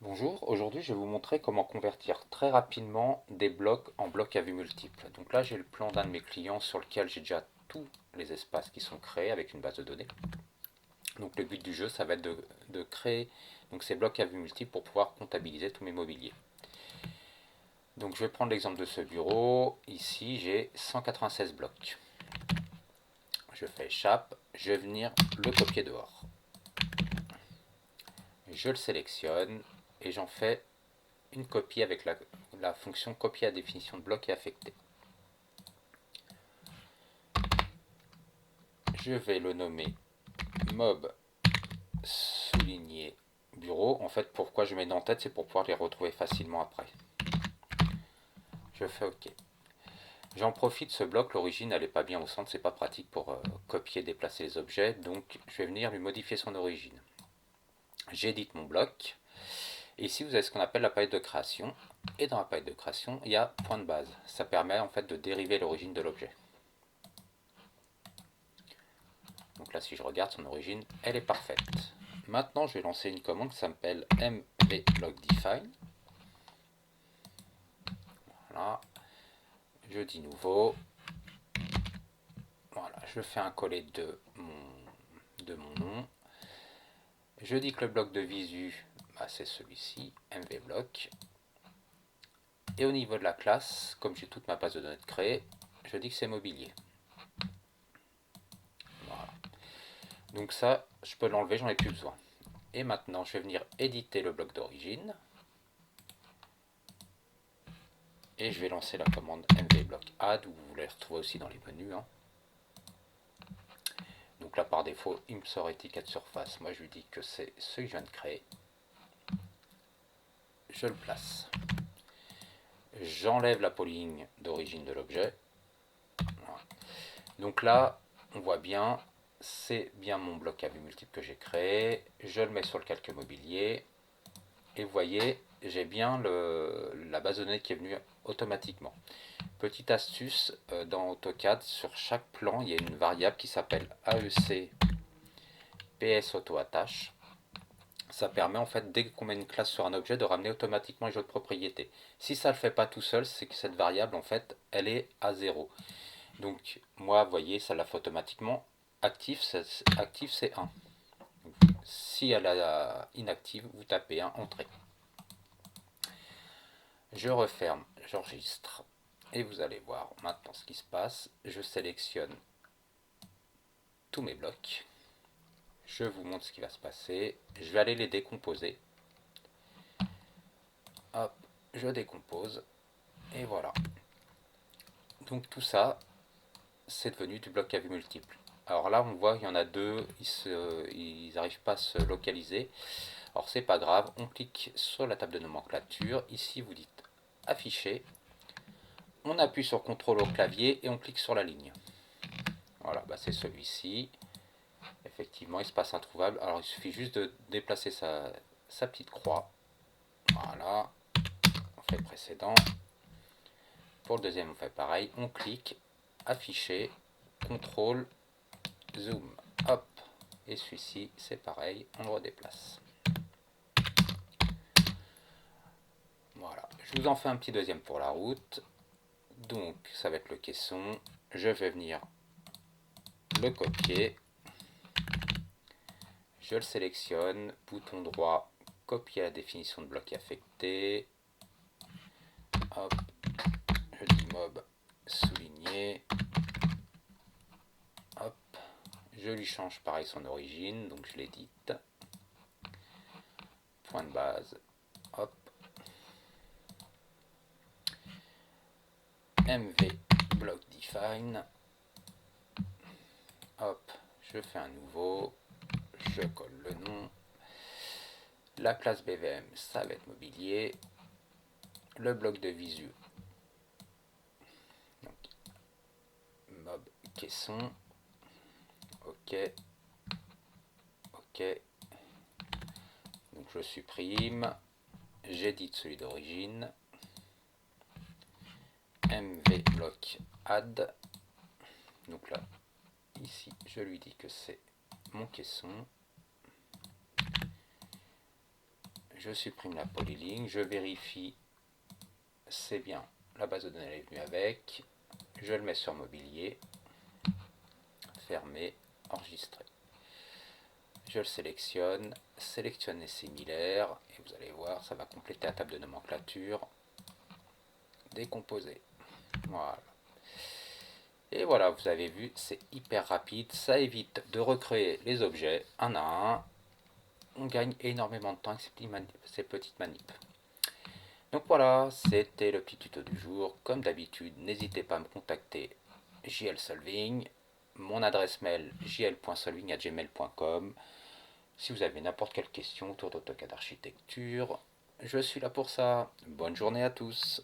Bonjour, aujourd'hui je vais vous montrer comment convertir très rapidement des blocs en blocs à vue multiple. Donc là j'ai le plan d'un de mes clients sur lequel j'ai déjà tous les espaces qui sont créés avec une base de données. Donc le but du jeu ça va être de créer donc, ces blocs à vue multiple pour pouvoir comptabiliser tous mes mobiliers. Donc je vais prendre l'exemple de ce bureau. Ici j'ai 196 blocs. Je fais échappe, je vais venir le copier dehors. Je le sélectionne et j'en fais une copie avec la fonction copier à définition de bloc et affecté. Je vais le nommer mob souligné bureau. En fait, pourquoi je mets en tête, c'est pour pouvoir les retrouver facilement après. Je fais OK. J'en profite, ce bloc, l'origine, elle n'est pas bien au centre, c'est pas pratique pour copier, déplacer les objets, donc je vais venir lui modifier son origine. J'édite mon bloc, et ici vous avez ce qu'on appelle la palette de création, et dans la palette de création, il y a point de base. Ça permet en fait de dériver l'origine de l'objet. Donc là, si je regarde son origine, elle est parfaite. Maintenant, je vais lancer une commande qui s'appelle mvblockDefine. Voilà. Je dis nouveau. Voilà, je fais un coller de mon nom. Je dis que le bloc de visu, c'est celui-ci, mvblock. Et au niveau de la classe, comme j'ai toute ma base de données créée, je dis que c'est mobilier. Voilà. Donc ça, je peux l'enlever, j'en ai plus besoin. Et maintenant, je vais venir éditer le bloc d'origine. Et je vais lancer la commande mvblock-add, où vous les retrouvez aussi dans les menus. Donc là, par défaut, il me sort étiquette surface. Moi, je lui dis que c'est ce que je viens de créer. Je le place. J'enlève la polyligne d'origine de l'objet. Voilà. Donc là, on voit bien, c'est bien mon bloc à vue multiple que j'ai créé. Je le mets sur le calque mobilier. Et vous voyez, j'ai bien la base de données qui est venue automatiquement. Petite astuce, dans AutoCAD, sur chaque plan, il y a une variable qui s'appelle AEC PS Auto Attache. Ça permet en fait, dès qu'on met une classe sur un objet, de ramener automatiquement les jeux de propriété. Si ça ne le fait pas tout seul, c'est que cette variable en fait, elle est à 0. Donc moi, vous voyez, ça la fait automatiquement. Actif, c'est 1. Si elle est inactive, vous tapez 1, entrée. Je referme, j'enregistre. Et vous allez voir maintenant ce qui se passe. Je sélectionne tous mes blocs. Je vous montre ce qui va se passer. Je vais aller les décomposer. Hop, je décompose. Et voilà. Donc tout ça, c'est devenu du bloc à vue multiple. Alors là, on voit qu'il y en a deux, ils n'arrivent pas à se localiser. Alors c'est pas grave, on clique sur la table de nomenclature. Ici, vous dites afficher. On appuie sur CTRL au clavier et on clique sur la ligne. Voilà, c'est celui-ci. Effectivement, il se passe introuvable. Alors il suffit juste de déplacer sa petite croix. Voilà, on fait précédent. Pour le deuxième, on fait pareil. On clique, afficher, CTRL, zoom, hop. Et celui-ci, c'est pareil, on le redéplace. Voilà, je vous en fais un petit deuxième pour la route. Donc, ça va être le caisson. Je vais venir le copier. Je le sélectionne, bouton droit, copier la définition de bloc affecté. Hop, je dis mob souligné. Hop, je lui change pareil son origine, donc je l'édite. Point de base, hop. MV block define. Hop, je fais un nouveau. Je colle le nom. La classe BVM, ça va être mobilier. Le bloc de visu. Donc, mob caisson. OK. OK. Donc je supprime. J'édite celui d'origine. MV block add. Donc là, ici, je lui dis que c'est mon caisson. je supprime la polyligne, je vérifie, c'est bien, la base de données est venue avec, je le mets sur mobilier, fermer, enregistrer. Je le sélectionne les similaires, et vous allez voir, ça va compléter la table de nomenclature, décomposer. Voilà. Et voilà, vous avez vu, c'est hyper rapide, ça évite de recréer les objets un à un. On gagne énormément de temps avec ces petites manips. Donc voilà, c'était le petit tuto du jour. Comme d'habitude, n'hésitez pas à me contacter JLSolving. Mon adresse mail jl.solving@gmail.com. Si vous avez n'importe quelle question autour d'AutoCAD architecture, je suis là pour ça. Bonne journée à tous.